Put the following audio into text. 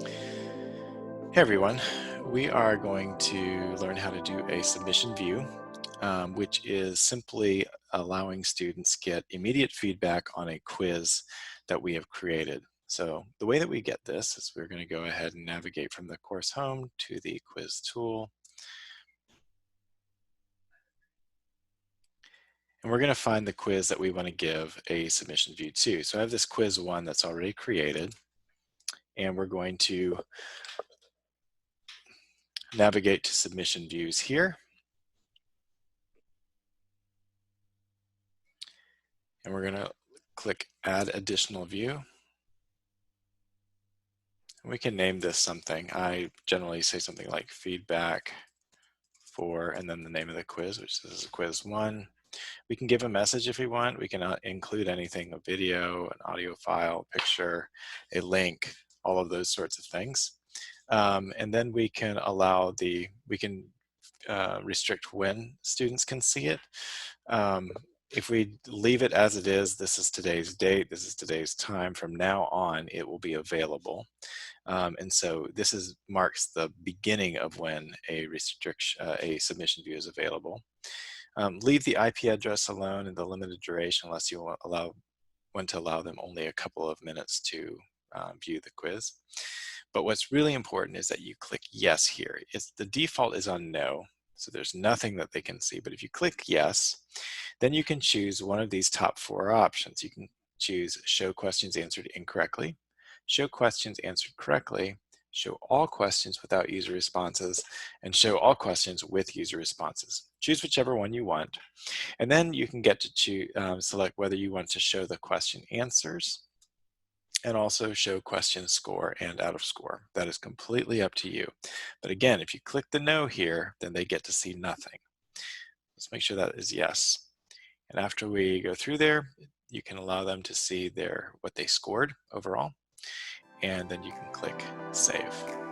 Hey everyone, we are going to learn how to do a submission view, which is simply allowing students get immediate feedback on a quiz that we have created. So the way that we get this is we're going to go ahead and navigate from the course home to the quiz tool. And we're going to find the quiz that we want to give a submission view to. So I have this quiz 1 that's already created, and we're going to navigate to submission views here. And we're going to click add additional view. We can name this something. I generally say something like feedback for, and then the name of the quiz, which is quiz 1. We can give a message if we want. We can include anything, a video, an audio file, picture, a link, all of those sorts of things. And then we can restrict when students can see it. If we leave it as it is, this is today's date, this is today's time, from now on it will be available. And so this marks the beginning of when a submission view is available. Leave the IP address alone in the limited duration unless you want to allow them only a couple of minutes to view the quiz. But what's really important is that you click yes here. The default is on no, so there's nothing that they can see. But if you click yes, then you can choose one of these top 4 options. You can choose show questions answered incorrectly, show questions answered correctly, show all questions without user responses, and show all questions with user responses. Choose whichever one you want. And then you can get to select whether you want to show the question answers and also show question score and out of score. That is completely up to you. But again, if you click the no here, then they get to see nothing. Let's make sure that is yes. And after we go through there, you can allow them to see what they scored overall. And then you can click save.